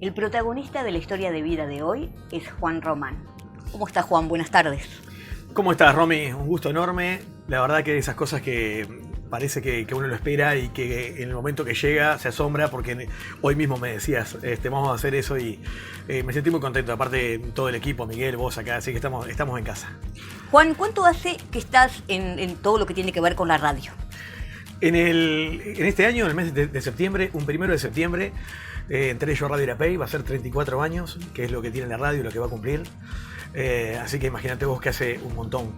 El protagonista de la historia de vida de hoy es Juan Román. ¿Cómo está, Juan? Buenas tardes. ¿Cómo estás, Romy? Un gusto enorme. La verdad que esas cosas que parece que uno lo espera y que en el momento que llega se asombra, porque hoy mismo me decías, vamos a hacer eso y me sentí muy contento. Aparte, todo el equipo, Miguel, vos acá, así que estamos en casa. Juan, ¿cuánto hace que estás en todo lo que tiene que ver con la radio? En este año, en el mes de septiembre, un 1 de septiembre, entré yo a Radio Irapey, va a ser 34 años, que es lo que tiene la radio, lo que va a cumplir. Así que imagínate vos que hace un montón.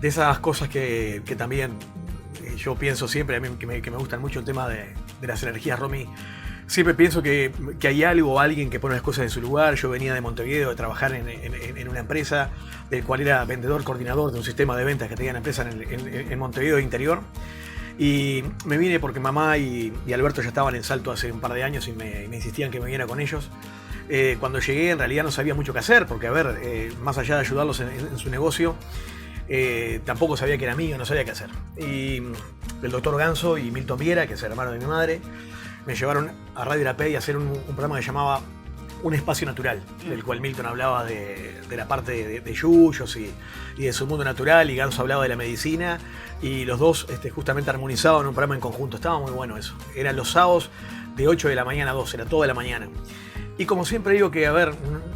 De esas cosas que también yo pienso siempre, a mí que me gustan mucho el tema de las energías, Romy. Siempre pienso que hay algo o alguien que pone las cosas en su lugar. Yo venía de Montevideo de trabajar en una empresa del cual era vendedor, coordinador de un sistema de ventas que tenía una empresa en Montevideo interior. Y me vine porque mamá y Alberto ya estaban en Salto hace un par de años y me insistían que me viniera con ellos. Cuando llegué en realidad no sabía mucho qué hacer, porque más allá de ayudarlos en su negocio, tampoco sabía que era mío, no sabía qué hacer. Y el doctor Ganso y Milton Viera, que es el hermano de mi madre, me llevaron a Radio Irapey a hacer un programa que llamaba Un Espacio Natural, del cual Milton hablaba de la parte de yuyos y de su mundo natural, y Ganso hablaba de la medicina, y los dos justamente armonizaban en un programa en conjunto. Estaba muy bueno eso. Eran los sábados de 8 de la mañana a 12, era toda la mañana. Y como siempre digo que,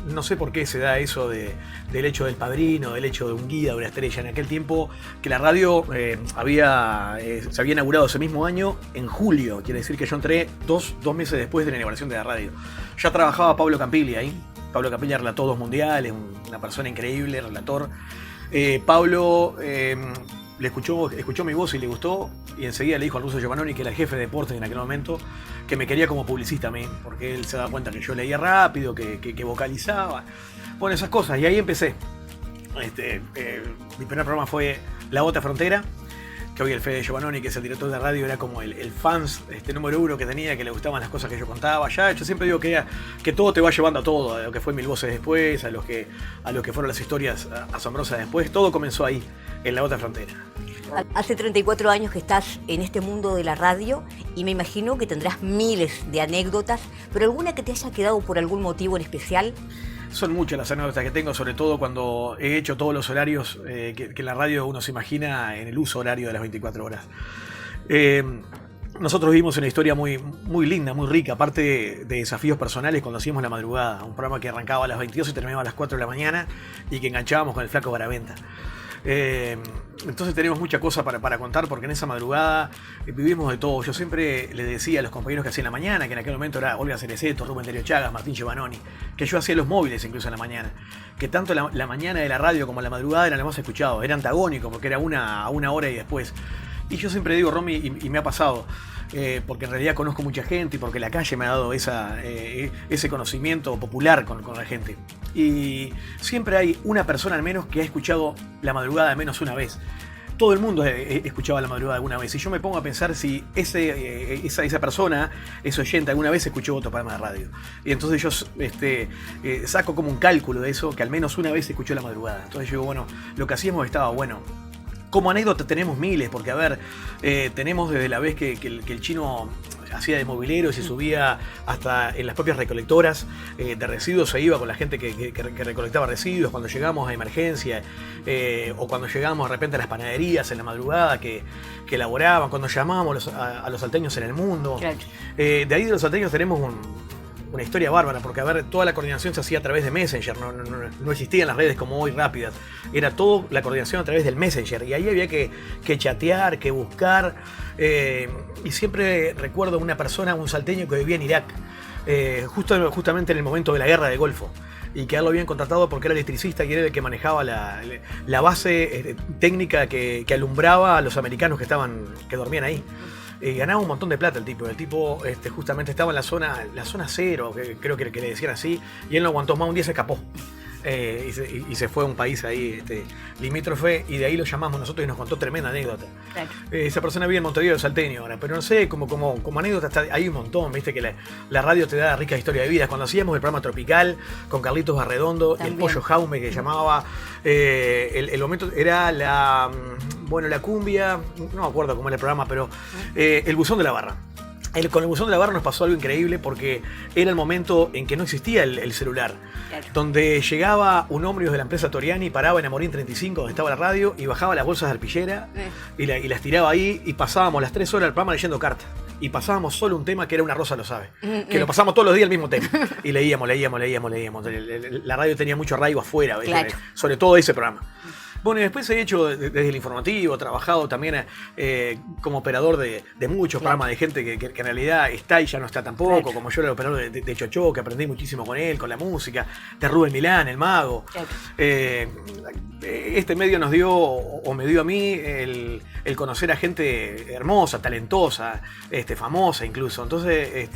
no sé por qué se da eso del hecho del padrino, del hecho de un guía, de una estrella. En aquel tiempo que la radio se había inaugurado ese mismo año, en julio. Quiere decir que yo entré dos meses después de la inauguración de la radio. Ya trabajaba Pablo Campilli ahí. Pablo Campilli relató 2 mundiales, una persona increíble, relator. Pablo escuchó mi voz y le gustó, y enseguida le dijo al ruso Giovannoni, que era el jefe de deportes en aquel momento, que me quería como publicista a mí, porque él se daba cuenta que yo leía rápido, que vocalizaba, bueno, esas cosas, y ahí empecé. Mi primer programa fue La Otra Frontera, que hoy el Fede Giovannoni, que es el director de radio, era como el fans número 1 que tenía, que le gustaban las cosas que yo contaba. Ya, yo siempre digo que todo te va llevando a todo, a lo que fue Mil Voces después, a lo que fueron las historias asombrosas después. Todo comenzó ahí, en La Otra Frontera. Hace 34 años que estás en este mundo de la radio y me imagino que tendrás miles de anécdotas, pero alguna que te haya quedado por algún motivo en especial. Son muchas las anécdotas que tengo, sobre todo cuando he hecho todos los horarios que en la radio uno se imagina en el uso horario de las 24 horas. Nosotros vivimos una historia muy, muy linda, muy rica, aparte de desafíos personales cuando hacíamos La Madrugada, un programa que arrancaba a las 22 y terminaba a las 4 de la mañana y que enganchábamos con el Flaco Baraventa. Entonces tenemos mucha cosa para contar, porque en esa madrugada vivimos de todo. Yo siempre le decía a los compañeros que hacían la mañana, que en aquel momento era Olga Cereceto, Rubén Darío Chagas, Martín Giovannoni, que yo hacía los móviles incluso en la mañana, que tanto la mañana de la radio como la madrugada eran los más escuchados, era antagónico porque era a una hora y después. Y yo siempre digo, Romy, y me ha pasado, porque en realidad conozco mucha gente y porque la calle me ha dado ese conocimiento popular con la gente. Y siempre hay una persona al menos que ha escuchado La Madrugada al menos una vez. Todo el mundo escuchaba La Madrugada alguna vez. Y yo me pongo a pensar si esa persona, ese oyente, alguna vez escuchó otro programa de radio. Y entonces yo saco como un cálculo de eso, que al menos una vez escuchó La Madrugada. Entonces yo digo, bueno, lo que hacíamos estaba bueno. Como anécdota tenemos miles, porque tenemos desde la vez que el chino hacía de mobilero y se subía hasta en las propias recolectoras de residuos, se iba con la gente que recolectaba residuos, cuando llegamos a emergencia, o cuando llegamos de repente a las panaderías en la madrugada que elaboraban, cuando llamábamos a los salteños en el mundo. Claro. De ahí de los salteños tenemos una historia bárbara, porque toda la coordinación se hacía a través de Messenger, no existían las redes como hoy rápidas, era toda la coordinación a través del Messenger, y ahí había que chatear, que buscar, y siempre recuerdo una persona, un salteño que vivía en Irak, justamente en el momento de la guerra del Golfo, y que él lo habían contratado porque era electricista y era el que manejaba la base técnica que alumbraba a los americanos que dormían ahí. Ganaba un montón de plata el tipo. El tipo justamente estaba en la zona cero, creo que le decían así, y él no aguantó más, un día se escapó. Y se fue a un país ahí limítrofe, y de ahí lo llamamos nosotros y nos contó tremenda anécdota. Claro. Esa persona vive en Montevideo, Salteño ahora, pero no sé, como anécdota hay un montón, viste que la radio te da ricas historias de vidas. Cuando hacíamos el programa Tropical con Carlitos Barredondo, el Pollo Jaume que llamaba, el momento era la cumbia, no me acuerdo cómo era el programa, pero el Buzón de la Barra. Con el buzón de la barra nos pasó algo increíble porque era el momento en que no existía el celular. Claro. Donde llegaba un ómnibus de la empresa Toriani, paraba en Amorín 35, donde estaba la radio, y bajaba las bolsas de arpillera y las tiraba ahí, y pasábamos las 3 horas del programa leyendo cartas. Y pasábamos solo un tema que era Una rosa lo sabe. Que lo pasamos todos los días el mismo tema. Y leíamos. La radio tenía mucho arraigo afuera, claro. Sobre todo ese programa. Bueno, y después he hecho desde el informativo, he trabajado también como operador de muchos programas de gente que en realidad está y ya no está tampoco, claro. Como yo era el operador de Chocho, que aprendí muchísimo con él, con la música, de Rubén Milán, el mago. Claro. Este medio nos dio, o me dio a mí, el conocer a gente hermosa, talentosa, famosa incluso. Entonces,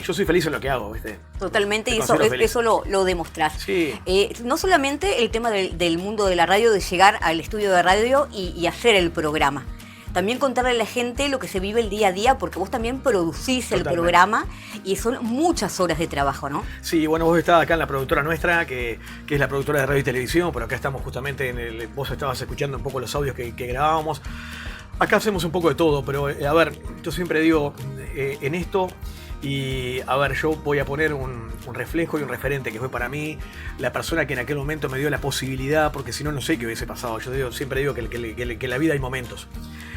yo soy feliz en lo que hago, ¿viste? Totalmente, y eso lo demostrás. Sí. No solamente el tema del mundo de la radio, de llegar al estudio de radio y hacer el programa. También contarle a la gente lo que se vive el día a día, porque vos también producís el programa y son muchas horas de trabajo, ¿no? Sí, bueno, vos estabas acá en la productora nuestra, que es la productora de radio y televisión, pero acá estamos justamente vos estabas escuchando un poco los audios que grabábamos. Acá hacemos un poco de todo, pero a ver, yo siempre digo, en esto... Y a ver, yo voy a poner un reflejo y un referente que fue para mí la persona que en aquel momento me dio la posibilidad, porque si no, no sé qué hubiese pasado. Yo siempre digo que en la vida hay momentos.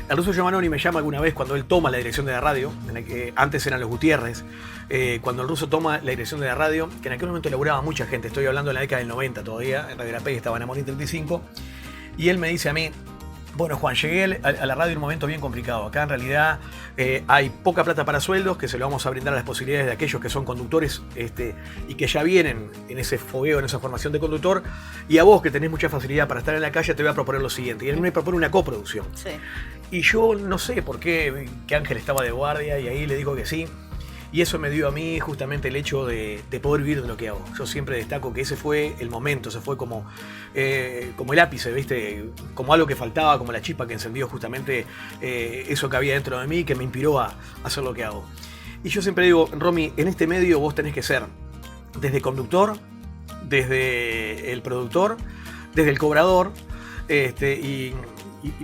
El ruso Giovannoni me llama alguna vez cuando él toma la dirección de la radio, en la que antes eran los Gutiérrez, cuando el ruso toma la dirección de la radio, que en aquel momento laburaba mucha gente, estoy hablando de la década del 90 todavía, en Radio La Pega estaba en Amorín 35, y él me dice a mí: bueno, Juan, llegué a la radio en un momento bien complicado. Acá en realidad hay poca plata para sueldos, que se lo vamos a brindar a las posibilidades de aquellos que son conductores y que ya vienen en ese fogueo, en esa formación de conductor. Y a vos, que tenés mucha facilidad para estar en la calle, te voy a proponer lo siguiente. Y él me propone una coproducción. Sí. Y yo no sé por qué, que Ángel estaba de guardia, y ahí le digo que sí. Y eso me dio a mí justamente el hecho de poder vivir de lo que hago. Yo siempre destaco que ese fue el momento, ese fue como el ápice, ¿viste? Como algo que faltaba, como la chispa que encendió justamente eso que había dentro de mí, que me inspiró a hacer lo que hago. Y yo siempre digo, Romy, en este medio vos tenés que ser desde desde el productor, desde el cobrador,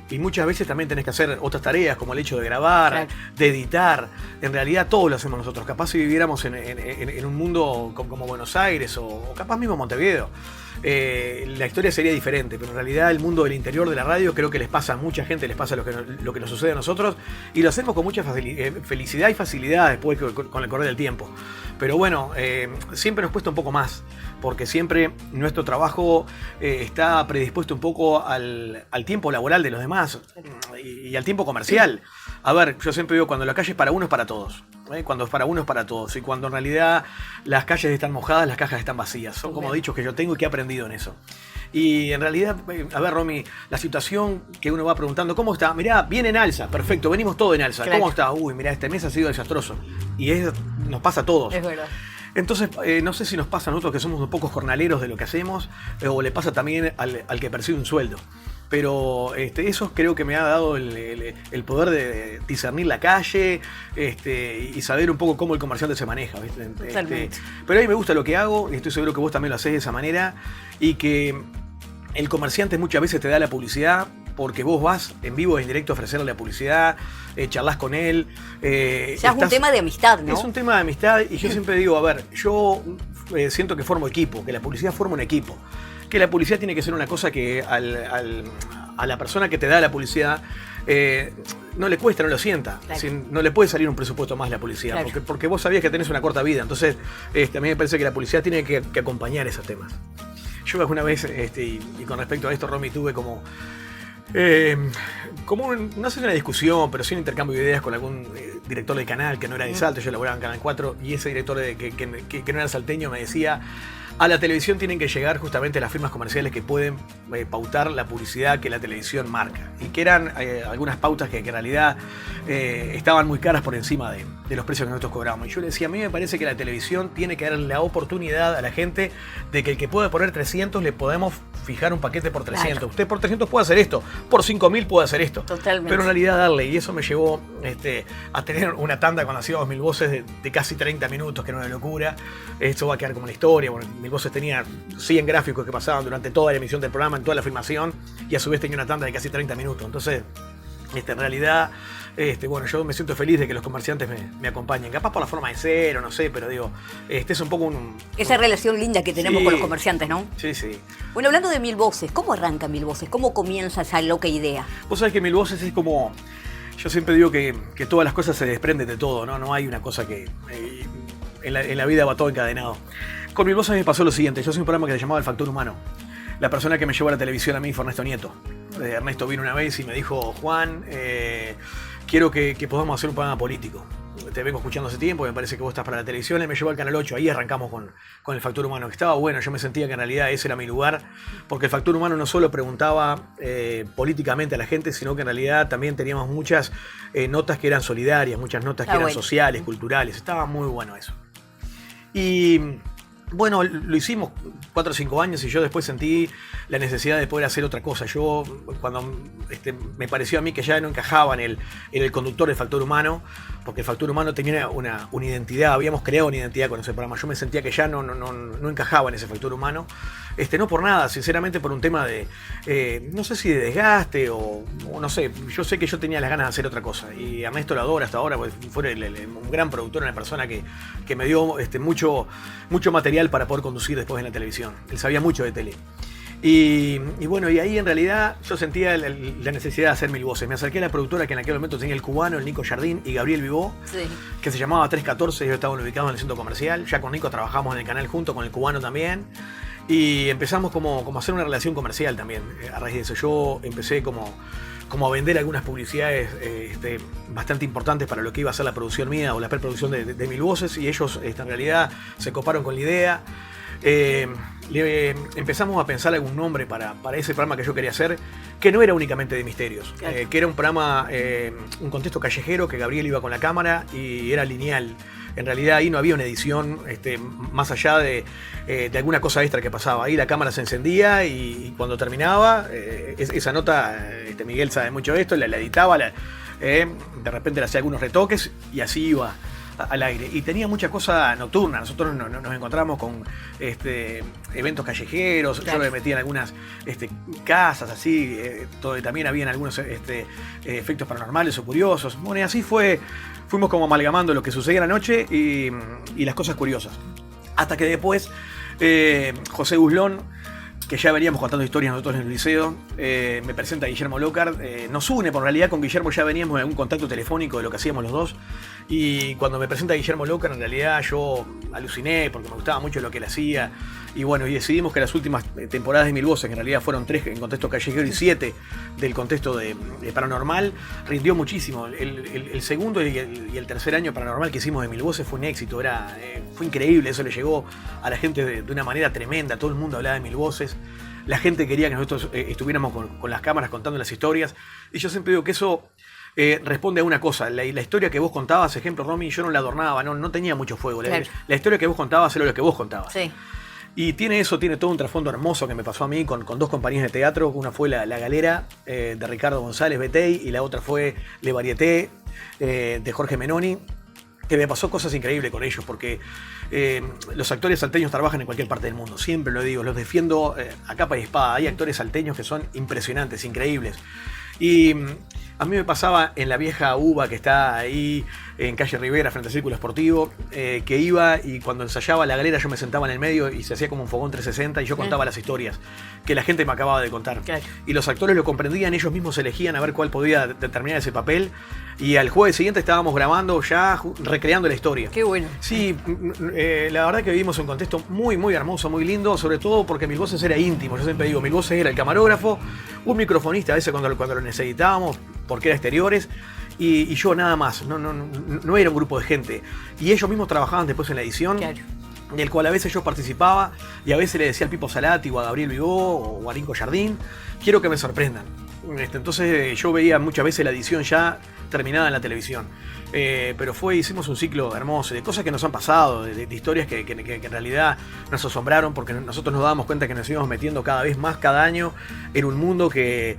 y muchas veces también tenés que hacer otras tareas, como el hecho de grabar, claro, de editar. En realidad todo lo hacemos nosotros. Capaz si viviéramos en un mundo como Buenos Aires o capaz mismo Montevideo, la historia sería diferente, pero en realidad el mundo del interior de la radio creo que les pasa a mucha gente, les pasa lo que nos sucede a nosotros, y lo hacemos con mucha felicidad y facilidad después con el correr del tiempo. Pero bueno, siempre nos cuesta un poco más, porque siempre nuestro trabajo está predispuesto un poco al tiempo laboral de los demás y al tiempo comercial. A ver, yo siempre digo, cuando la calle es para uno es para todos. Cuando es para uno es para todos. Y cuando en realidad las calles están mojadas, las cajas están vacías. Son como dichos que yo tengo y que he aprendido en eso. Y en realidad, a ver, Romy, la situación que uno va preguntando, ¿cómo está? Mirá, viene en alza, perfecto, venimos todo en alza. Claro. ¿Cómo está? Uy, mirá, este mes ha sido desastroso. Y nos pasa a todos. Es verdad. Entonces, no sé si nos pasa a nosotros que somos un poco jornaleros de lo que hacemos, o le pasa también al que percibe un sueldo. Pero eso creo que me ha dado el poder de discernir la calle y saber un poco cómo el comerciante se maneja, ¿viste? Pero a mí me gusta lo que hago, y estoy seguro que vos también lo hacés de esa manera, y que el comerciante muchas veces te da la publicidad porque vos vas en vivo e en directo a ofrecerle la publicidad, charlas con él. Ya es un tema de amistad, ¿no? Es un tema de amistad, y yo siempre digo, a ver, yo siento que formo equipo, que la publicidad forma un equipo. Que la publicidad tiene que ser una cosa que a la persona que te da la publicidad no le cuesta, no lo sienta. Claro. No le puede salir un presupuesto más la publicidad, claro, porque vos sabías que tenés una corta vida. Entonces, a mí me parece que la publicidad tiene que acompañar esos temas. Yo alguna vez, y con respecto a esto, Romy, tuve como no sé, una discusión, pero sí un intercambio de ideas con algún director del canal que no era de Salto. Yo laboraba en Canal 4, y ese director que no era salteño me decía: a la televisión tienen que llegar justamente las firmas comerciales que pueden pautar la publicidad que la televisión marca, y que eran algunas pautas que en realidad estaban muy caras por encima de los precios que nosotros cobramos. Y yo le decía, a mí me parece que la televisión tiene que darle la oportunidad a la gente de que el que puede poner 300 le podemos fijar un paquete por 300. Claro. Usted por 300 puede hacer esto, por 5.000 puede hacer esto. Totalmente. Pero en realidad darle, y eso me llevó a tener una tanda con las 2.000 voces de casi 30 minutos, que era una locura. Esto va a quedar como una historia. Bueno, 2.000 voces tenía 100 gráficos que pasaban durante toda la emisión del programa, en toda la filmación, y a su vez tenía una tanda de casi 30 minutos. Entonces, En realidad, bueno, yo me siento feliz de que los comerciantes me acompañen. Capaz por la forma de ser o no sé, pero digo, es un poco esa relación linda que tenemos sí, con los comerciantes, ¿no? Sí, sí. Bueno, hablando de Mil Voces, ¿cómo arranca Mil Voces? ¿Cómo comienza esa loca idea? Vos sabés que Mil Voces es como... Yo siempre digo que todas las cosas se desprenden de todo, ¿no? No hay una cosa que... en la vida va todo encadenado. Con Mil Voces me pasó lo siguiente. Yo soy un programa que se llamaba El Factor Humano. La persona que me llevó a la televisión a mí fue Ernesto Nieto. Ernesto vino una vez y me dijo, Juan, quiero que podamos hacer un programa político. Te vengo escuchando hace tiempo, me parece que vos estás para la televisión. Y me llevó al Canal 8, ahí arrancamos con El Factor Humano, que estaba bueno. Yo me sentía que en realidad ese era mi lugar, porque El Factor Humano no solo preguntaba políticamente a la gente, sino que en realidad también teníamos muchas notas que eran solidarias, muchas notas que eran sociales, culturales. Estaba muy bueno eso. Y... bueno, lo hicimos 4 o 5 años y yo después sentí la necesidad de poder hacer otra cosa. Yo, cuando me pareció a mí que ya no encajaba en el conductor del Factor Humano, porque el Factor Humano tenía una identidad, habíamos creado una identidad con ese programa. Yo me sentía que ya no encajaba en ese Factor Humano. No por nada, sinceramente por un tema de, no sé si de desgaste o no sé, yo sé que yo tenía las ganas de hacer otra cosa. Y a Ernesto lo adoro hasta ahora, pues fue un gran productor, una persona que me dio mucho material para poder conducir después en la televisión. Él sabía mucho de tele. Y bueno, y ahí en realidad yo sentía la necesidad de hacer Mil Voces. Me acerqué a la productora que en aquel momento tenía el cubano, el Nico Jardín y Gabriel Vivó, sí, que se llamaba 314, ellos estaban ubicados en el centro comercial. Ya con Nico trabajamos en el canal junto, con el cubano también. Y empezamos como a hacer una relación comercial también. A raíz de eso yo empecé como a vender algunas publicidades bastante importantes para lo que iba a ser la producción mía o la preproducción de Mil Voces, y ellos en realidad se coparon con la idea. Empezamos a pensar algún nombre para ese programa que yo quería hacer, que no era únicamente de misterios, claro, que era un programa, un contexto callejero, que Gabriel iba con la cámara y era lineal. En realidad ahí no había una edición más allá de alguna cosa extra que pasaba. Ahí la cámara se encendía y cuando terminaba, esa nota, Miguel sabe mucho de esto, la editaba, de repente le hacía algunos retoques y así iba al aire. Y tenía mucha cosa nocturna. Nosotros nos encontramos con eventos callejeros, claro, yo me metía en algunas casas así, también habían algunos efectos paranormales o curiosos. Bueno, y así fuimos como amalgamando lo que sucedía en la noche y las cosas curiosas. Hasta que después José Guslón, que ya veníamos contando historias nosotros en el liceo, me presenta a Guillermo Lócar, nos une, por realidad con Guillermo ya veníamos en un contacto telefónico de lo que hacíamos los dos, y cuando me presenta a Guillermo Lócar, en realidad yo aluciné porque me gustaba mucho lo que él hacía, y bueno, y decidimos que las últimas temporadas de Mil Voces, que en realidad fueron 3 en contexto callejero y 7 del contexto de paranormal, rindió muchísimo. El segundo y el tercer año paranormal que hicimos de Mil Voces fue un éxito, fue increíble, eso le llegó a la gente de una manera tremenda, todo el mundo hablaba de Mil Voces, la gente quería que nosotros estuviéramos con las cámaras contando las historias, y yo siempre digo que eso responde a una cosa. La historia que vos contabas, ejemplo, Romy, yo no la adornaba, no tenía mucho fuego. Claro. La historia que vos contabas era lo que vos contabas. Sí. Y tiene todo un trasfondo hermoso que me pasó a mí con 2 compañías de teatro. Una fue La Galera, de Ricardo González Betey, y la otra fue Le Varieté, de Jorge Menoni, que me pasó cosas increíbles con ellos, porque los actores salteños trabajan en cualquier parte del mundo, siempre lo digo, los defiendo a capa y espada. Hay actores salteños que son impresionantes, increíbles. Y a mí me pasaba en la vieja UBA que está ahí en calle Rivera frente al Círculo Esportivo, que iba y cuando ensayaba La Galera yo me sentaba en el medio y se hacía como un fogón 360 y yo contaba las historias que la gente me acababa de contar. Claro. Y los actores lo comprendían, ellos mismos elegían a ver cuál podía determinar ese papel, y al jueves siguiente estábamos grabando ya, recreando la historia. Qué bueno. Sí, la verdad que vivimos un contexto muy, muy hermoso, muy lindo, sobre todo porque Mil Voces era íntimo. Yo siempre digo, Mil Voces era el camarógrafo, un microfonista a veces cuando lo necesitábamos, porque era exteriores, y yo nada más, no era un grupo de gente. Y ellos mismos trabajaban después en la edición, claro, del cual a veces yo participaba, y a veces le decía al Pipo Salati o a Gabriel Vivó o a Nico Jardín, quiero que me sorprendan. Entonces yo veía muchas veces la edición ya terminada en la televisión. Pero hicimos un ciclo hermoso de cosas que nos han pasado, de historias que en realidad nos asombraron, porque nosotros nos dábamos cuenta que nos íbamos metiendo cada vez más cada año en un mundo que,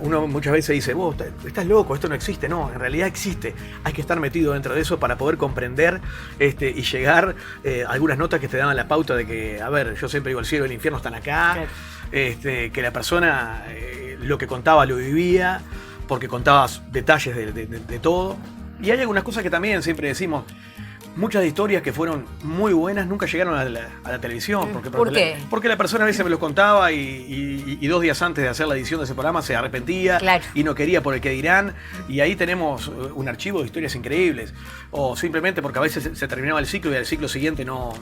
uno muchas veces dice, vos estás loco, esto no existe. No, en realidad existe. Hay que estar metido dentro de eso para poder comprender y llegar a algunas notas que te daban la pauta de que, yo siempre digo, el cielo y el infierno están acá, claro, que la persona lo que contaba lo vivía. porque contabas detalles de todo. Y hay algunas cosas que también siempre decimos, muchas historias que fueron muy buenas nunca llegaron a la televisión. ¿Por qué? Porque la persona a veces me los contaba y 2 días antes de hacer la edición de ese programa se arrepentía, claro, y no quería por el que dirán. Y ahí tenemos un archivo de historias increíbles. O simplemente porque a veces se terminaba el ciclo y al ciclo siguiente no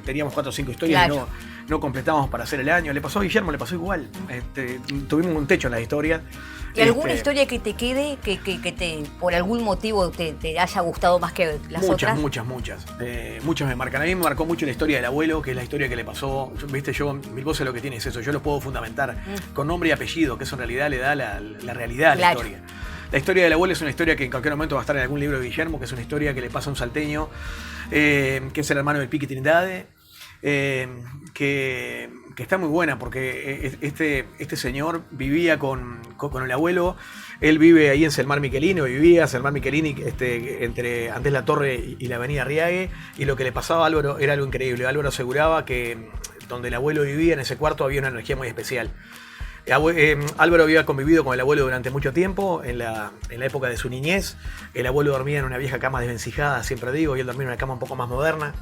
teníamos 4 o 5 historias, claro, y no completábamos para hacer el año. Le pasó a Guillermo, le pasó igual. Tuvimos un techo en las historias. ¿Y alguna historia que te quede, que te por algún motivo te haya gustado más que las otras? Muchas. Muchas me marcan. A mí me marcó mucho la historia del abuelo, que es la historia que le pasó. Yo, Mil Voces lo que tiene es eso. Yo lo puedo fundamentar con nombre y apellido, que eso en realidad le da la realidad a la historia. La historia del abuelo es una historia que en cualquier momento va a estar en algún libro de Guillermo, que es una historia que le pasa a un salteño, que es el hermano del Piqui Trindade. Que está muy buena porque este señor vivía con el abuelo. Él vive ahí en Selmar Michelini, Selmar Michelini, entre Andrés La Torre y la avenida Riague, y lo que le pasaba a Álvaro era algo increíble. Álvaro aseguraba que donde el abuelo vivía, en ese cuarto, había una energía muy especial. Álvaro había convivido con el abuelo durante mucho tiempo, en la época de su niñez. El abuelo dormía en una vieja cama desvencijada, siempre digo, y él dormía en una cama un poco más moderna.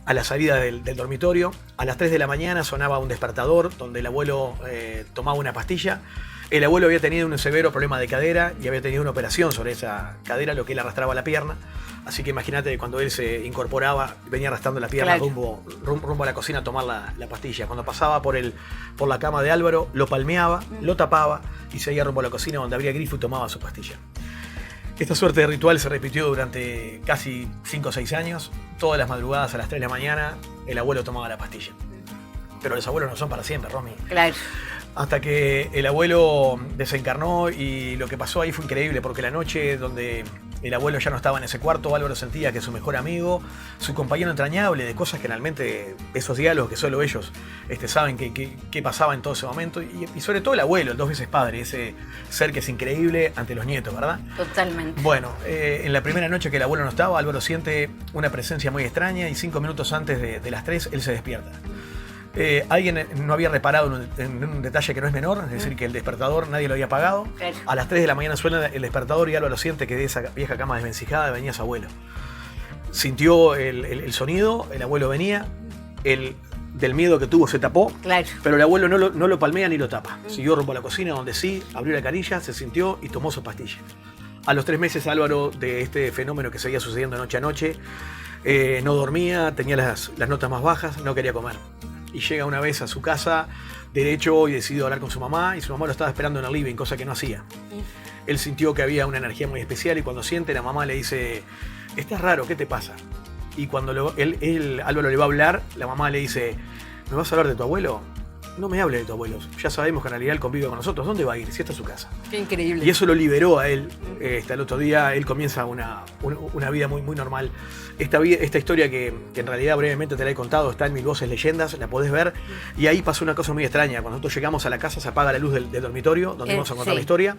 A la salida del dormitorio, a las 3 de la mañana sonaba un despertador donde el abuelo tomaba una pastilla. El abuelo había tenido un severo problema de cadera y había tenido una operación sobre esa cadera, lo que él arrastraba la pierna. Así que imagínate que cuando él se incorporaba, venía arrastrando la pierna, claro, rumbo a la cocina a tomar la pastilla. Cuando pasaba por la cama de Álvaro, lo palmeaba, lo tapaba y seguía rumbo a la cocina donde abría grifo y tomaba su pastilla. Esta suerte de ritual se repitió durante casi 5 o 6 años. Todas las madrugadas a las 3 de la mañana, el abuelo tomaba la pastilla. Pero los abuelos no son para siempre, Romy. Claro. Hasta que el abuelo desencarnó, y lo que pasó ahí fue increíble, porque la noche donde el abuelo ya no estaba en ese cuarto, Álvaro sentía que su mejor amigo, su compañero entrañable, de cosas que realmente, esos diálogos que solo ellos saben qué pasaba en todo ese momento, y sobre todo el abuelo, el 2 veces padre, ese ser que es increíble ante los nietos, ¿verdad? Totalmente. Bueno, en la primera noche que el abuelo no estaba, Álvaro siente una presencia muy extraña, y 5 minutos antes de las 3 él se despierta. Alguien no había reparado en un detalle que no es menor, es decir, que el despertador nadie lo había apagado. A las 3 de la mañana suena el despertador y Álvaro siente que de esa vieja cama desvencijada venía su abuelo. Sintió el sonido, el abuelo venía, del miedo que tuvo se tapó, claro, pero el abuelo no lo palmea ni lo tapa. Siguió rumbo a la cocina, donde sí, abrió la canilla, se sintió y tomó su pastilla. A los 3 meses Álvaro, de este fenómeno que seguía sucediendo noche a noche, no dormía, tenía las notas más bajas, no quería comer. Y llega una vez a su casa derecho y decide hablar con su mamá, y su mamá lo estaba esperando en el living, cosa que no hacía. Él sintió que había una energía muy especial, y cuando siente, la mamá le dice: estás raro, ¿qué te pasa? Y cuando Álvaro le va a hablar, la mamá le dice: ¿me vas a hablar de tu abuelo? No me hable de tu abuelo, ya sabemos que en realidad él convive con nosotros, ¿dónde va a ir si esta es su casa? Qué increíble. Y eso lo liberó a él. El otro día él comienza una vida muy, muy normal. Esta historia que en realidad brevemente te la he contado está en Mil Voces Leyendas, la podés ver. Y ahí pasó una cosa muy extraña. Cuando nosotros llegamos a la casa, se apaga la luz del dormitorio donde vamos a contar la historia.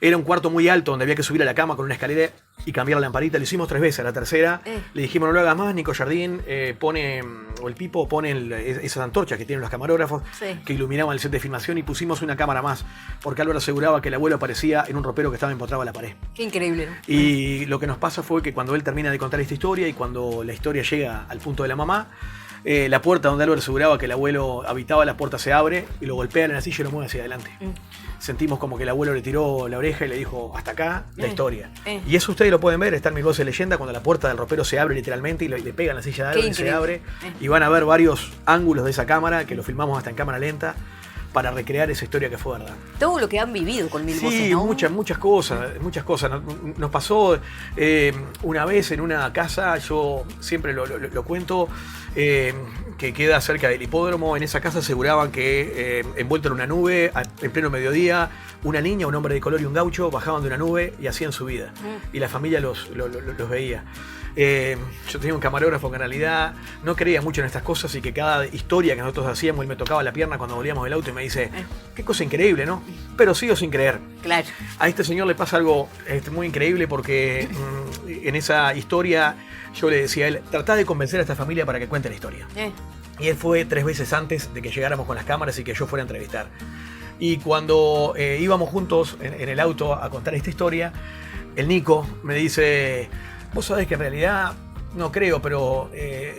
Era un cuarto muy alto donde había que subir a la cama con una escalera y cambiar la lamparita. Lo hicimos 3 veces. A la tercera le dijimos: no lo hagas más. Nico Jardín o el Pipo pone esas antorchas que tienen los camarógrafos, que iluminaban el set de filmación, y pusimos una cámara más, porque Álvaro aseguraba que el abuelo aparecía en un ropero que estaba empotrado a la pared. Qué increíble, ¿no? Y lo que nos pasa fue que cuando él termina de contar esta historia, y cuando la historia llega al punto de la mamá, la puerta donde Álvaro aseguraba que el abuelo habitaba, la puerta se abre y lo golpean en la silla y lo mueve hacia adelante. Sentimos como que el abuelo le tiró la oreja y le dijo: hasta acá la historia. Y eso ustedes lo pueden ver, está en Mil Voces Leyenda, cuando la puerta del ropero se abre literalmente y le pegan la silla de Álvaro y se abre. Y van a ver varios ángulos de esa cámara, que lo filmamos hasta en cámara lenta, para recrear esa historia que fue verdad. Todo lo que han vivido con Mil Voces, Sí, ¿no? muchas cosas. Nos pasó una vez en una casa, yo siempre lo cuento, que queda cerca del hipódromo. En esa casa aseguraban que, envuelto en una nube, en pleno mediodía, una niña, un hombre de color y un gaucho bajaban de una nube y hacían su vida. Y la familia los veía. Yo tenía un camarógrafo que en realidad no creía mucho en estas cosas, y que cada historia que nosotros hacíamos, él me tocaba la pierna cuando volvíamos del auto y me dice: qué cosa increíble, ¿no? Pero sigo sin creer. Claro. A este señor le pasa algo muy increíble, porque en esa historia yo le decía a él: tratá de convencer a esta familia para que cuente la historia. Y él fue 3 veces antes de que llegáramos con las cámaras y que yo fuera a entrevistar. Y cuando íbamos juntos en el auto a contar esta historia, el Nico me dice, vos sabés que en realidad, no creo, pero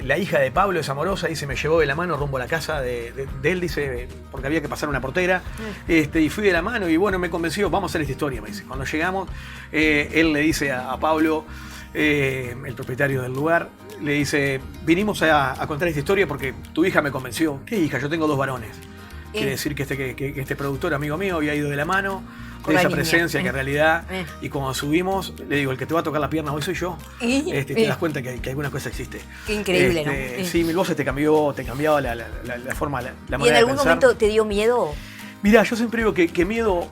la hija de Pablo es amorosa, dice, me llevó de la mano rumbo a la casa de él, dice, porque había que pasar una portera, y fui de la mano y bueno, me convenció, vamos a hacer esta historia, me dice. Cuando llegamos, él le dice a Pablo, el propietario del lugar, le dice, vinimos a contar esta historia porque tu hija me convenció. ¿Qué hija? Yo tengo 2 varones. Quiere decir que este productor, amigo mío, había ido de la mano de esa presencia que en realidad, y cuando subimos, le digo, el que te va a tocar la pierna hoy soy yo. Te das cuenta que alguna cosa existe. Qué increíble, ¿no? Sí, mil voces te cambiaba la forma, la manera de pensar. ¿Y en algún momento te dio miedo? Mirá, yo siempre digo que miedo,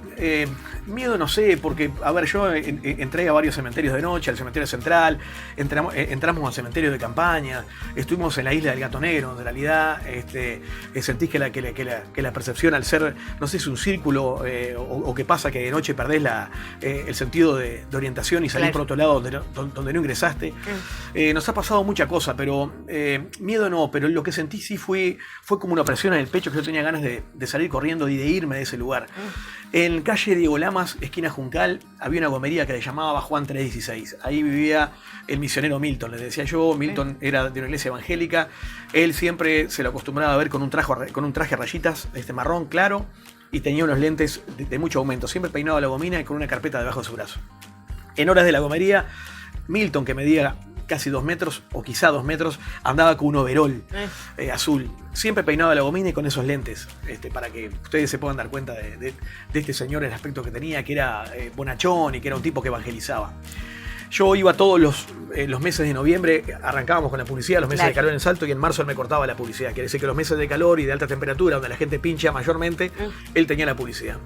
miedo no sé, porque, a ver, yo entré a varios cementerios de noche, al cementerio central, entramos al cementerio de campaña, estuvimos en la isla del Gato Negro, donde en realidad sentís que la percepción al ser, no sé si es un círculo o que pasa que de noche perdés el sentido de orientación y salís por otro lado donde no ingresaste. Nos ha pasado mucha cosa, pero miedo no, pero lo que sentí sí fue como una presión en el pecho, que yo tenía ganas de salir corriendo y de irme de ese lugar. En calle Diego Lamas, esquina Juncal, había una gomería que le llamaba Juan 316. Ahí vivía el misionero Milton. Les decía yo, Milton era de una iglesia evangélica. Él siempre se lo acostumbraba a ver con un traje a rayitas, marrón claro, y tenía unos lentes de mucho aumento. Siempre peinaba la gomina y con una carpeta debajo de su brazo. En horas de la gomería, Milton, que medía casi 2 metros o quizá 2 metros, andaba con un overol azul. Siempre peinaba la gomina y con esos lentes, para que ustedes se puedan dar cuenta de este señor, el aspecto que tenía, que era bonachón y que era un tipo que evangelizaba. Yo iba todos los meses de noviembre, arrancábamos con la publicidad, los meses de calor en Salto, y en marzo él me cortaba la publicidad. Quiere decir que los meses de calor y de alta temperatura, donde la gente pincha mayormente, él tenía la publicidad.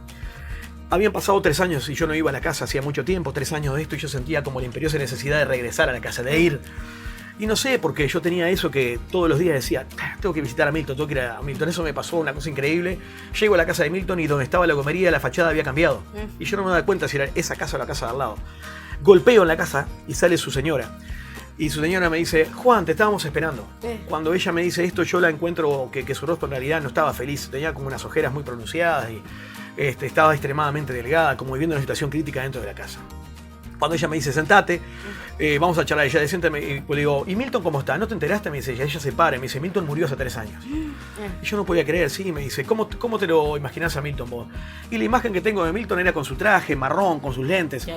Habían pasado 3 años y yo no iba a la casa hacía mucho tiempo, 3 años de esto, y yo sentía como la imperiosa necesidad de regresar a la casa, de ir. Y no sé, porque yo tenía eso que todos los días decía, tengo que visitar a Milton, tengo que ir a Milton. Eso me pasó, una cosa increíble. Llego a la casa de Milton y donde estaba la gomería, la fachada había cambiado. Y yo no me daba cuenta si era esa casa o la casa de al lado. Golpeo en la casa y sale su señora. Y su señora me dice, Juan, te estábamos esperando. Cuando ella me dice esto, yo la encuentro que su rostro en realidad no estaba feliz. Tenía como unas ojeras muy pronunciadas y estaba extremadamente delgada, como viviendo una situación crítica dentro de la casa. Cuando ella me dice, sentate, vamos a charlar. Ella dice, le digo, ¿y Milton cómo está? ¿No te enteraste? Me dice ella se para. Me dice, Milton murió hace 3 años. Y yo no podía creer, sí. Me dice, ¿cómo te lo imaginás a Milton vos? Y la imagen que tengo de Milton era con su traje marrón, con sus lentes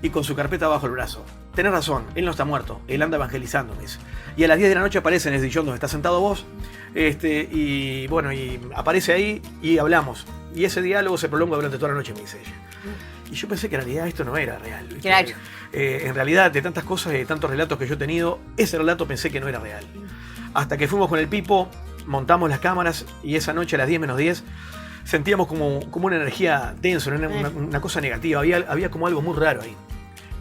y con su carpeta bajo el brazo. Tenés razón, él no está muerto, él anda evangelizando, me dice. Y a las 10 de la noche aparece en el sillón donde está sentado vos, y bueno, y aparece ahí y hablamos. Y ese diálogo se prolonga durante toda la noche, me dice ella. Y yo pensé que en realidad esto no era real. Claro. En realidad, de tantas cosas, de tantos relatos que yo he tenido, ese relato pensé que no era real. Hasta que fuimos con el Pipo, montamos las cámaras y esa noche a las 10 menos 10 sentíamos como una energía densa, una cosa negativa. Había como algo muy raro ahí.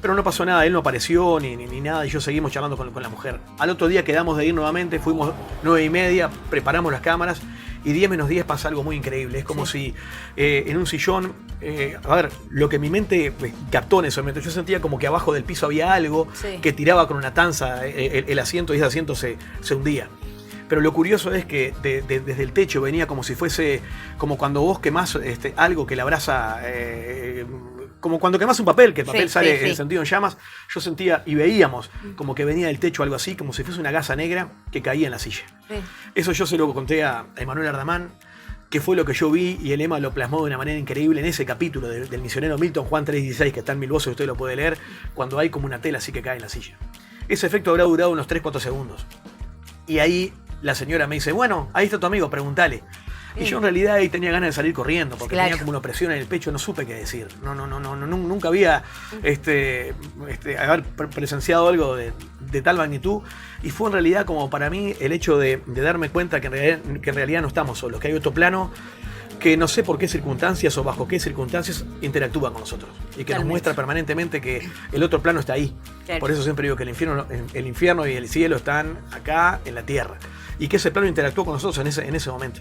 Pero no pasó nada, él no apareció ni nada, y yo seguimos charlando con la mujer. Al otro día quedamos de ir nuevamente, fuimos 9:30, preparamos las cámaras, y 10 menos 10 pasa algo muy increíble. Es como si en un sillón, a ver, lo que mi mente captó en ese momento, yo sentía como que abajo del piso había algo que tiraba con una tanza el asiento, y ese asiento se hundía. Pero lo curioso es que desde el techo venía como si fuese, como cuando vos quemás algo que la brasa, como cuando quemás un papel, que el papel sale encendido en llamas. Yo sentía y veíamos como que venía del techo algo así, como si fuese una gasa negra que caía en la silla. Eso yo se lo conté a Emanuel Ardamán, que fue lo que yo vi, y el Ema lo plasmó de una manera increíble en ese capítulo del misionero Milton, Juan 316, que está en Mil Voces, usted lo puede leer, cuando hay como una tela así que cae en la silla. Ese efecto habrá durado unos 3-4 segundos. Y ahí la señora me dice, bueno, ahí está tu amigo, preguntale. Y yo en realidad ahí tenía ganas de salir corriendo, porque tenía como una opresión en el pecho, no supe qué decir. Nunca había haber presenciado algo de tal magnitud. Y fue en realidad como para mí el hecho de darme cuenta que en realidad no estamos solos, que hay otro plano que no sé por qué circunstancias o bajo qué circunstancias interactúa con nosotros, y que nos muestra permanentemente que el otro plano está ahí. Por eso siempre digo que el infierno y el cielo están acá en la tierra, y que ese plano interactuó con nosotros en ese momento.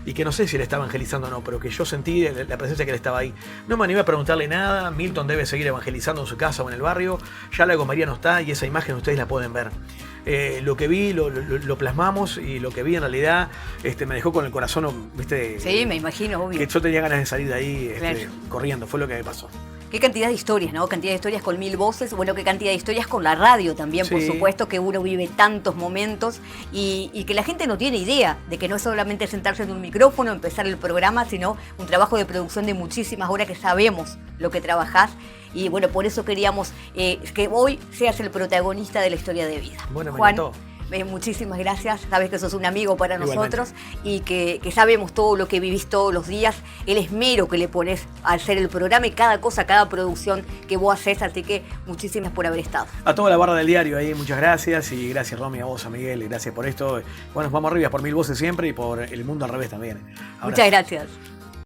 Y que no sé si él estaba evangelizando o no, pero que yo sentí la presencia que él estaba ahí. No me animé a preguntarle nada. Milton debe seguir evangelizando en su casa o en el barrio. Ya la gomería no está, y esa imagen ustedes la pueden ver. lo que vi lo plasmamos, y lo que vi en realidad me dejó con el corazón, ¿viste? Sí, me imagino, obvio. Que yo tenía ganas de salir de ahí Claro. corriendo, fue lo que me pasó. Qué cantidad de historias, ¿no? Cantidad de historias con 1000 voces. Bueno, qué cantidad de historias con la radio también, por Sí. supuesto, que uno vive tantos momentos y que la gente no tiene idea de que no es solamente sentarse en un micrófono, empezar el programa, sino un trabajo de producción de muchísimas horas, que sabemos lo que trabajás. Y bueno, por eso queríamos que hoy seas el protagonista de la historia de vida. Bueno, me Juan, encantó. muchísimas gracias. Sabes que sos un amigo para Igualmente. nosotros y que sabemos todo lo que vivís todos los días, el esmero que le pones al hacer el programa y cada cosa, cada producción que vos haces. Así que muchísimas por haber estado. A toda la barra del diario ahí, muchas gracias. Y gracias, Romy, a vos, a Miguel, gracias por esto. Bueno, vamos arriba por 1000 voces siempre y por El Mundo al Revés también. Abrazo. Muchas gracias.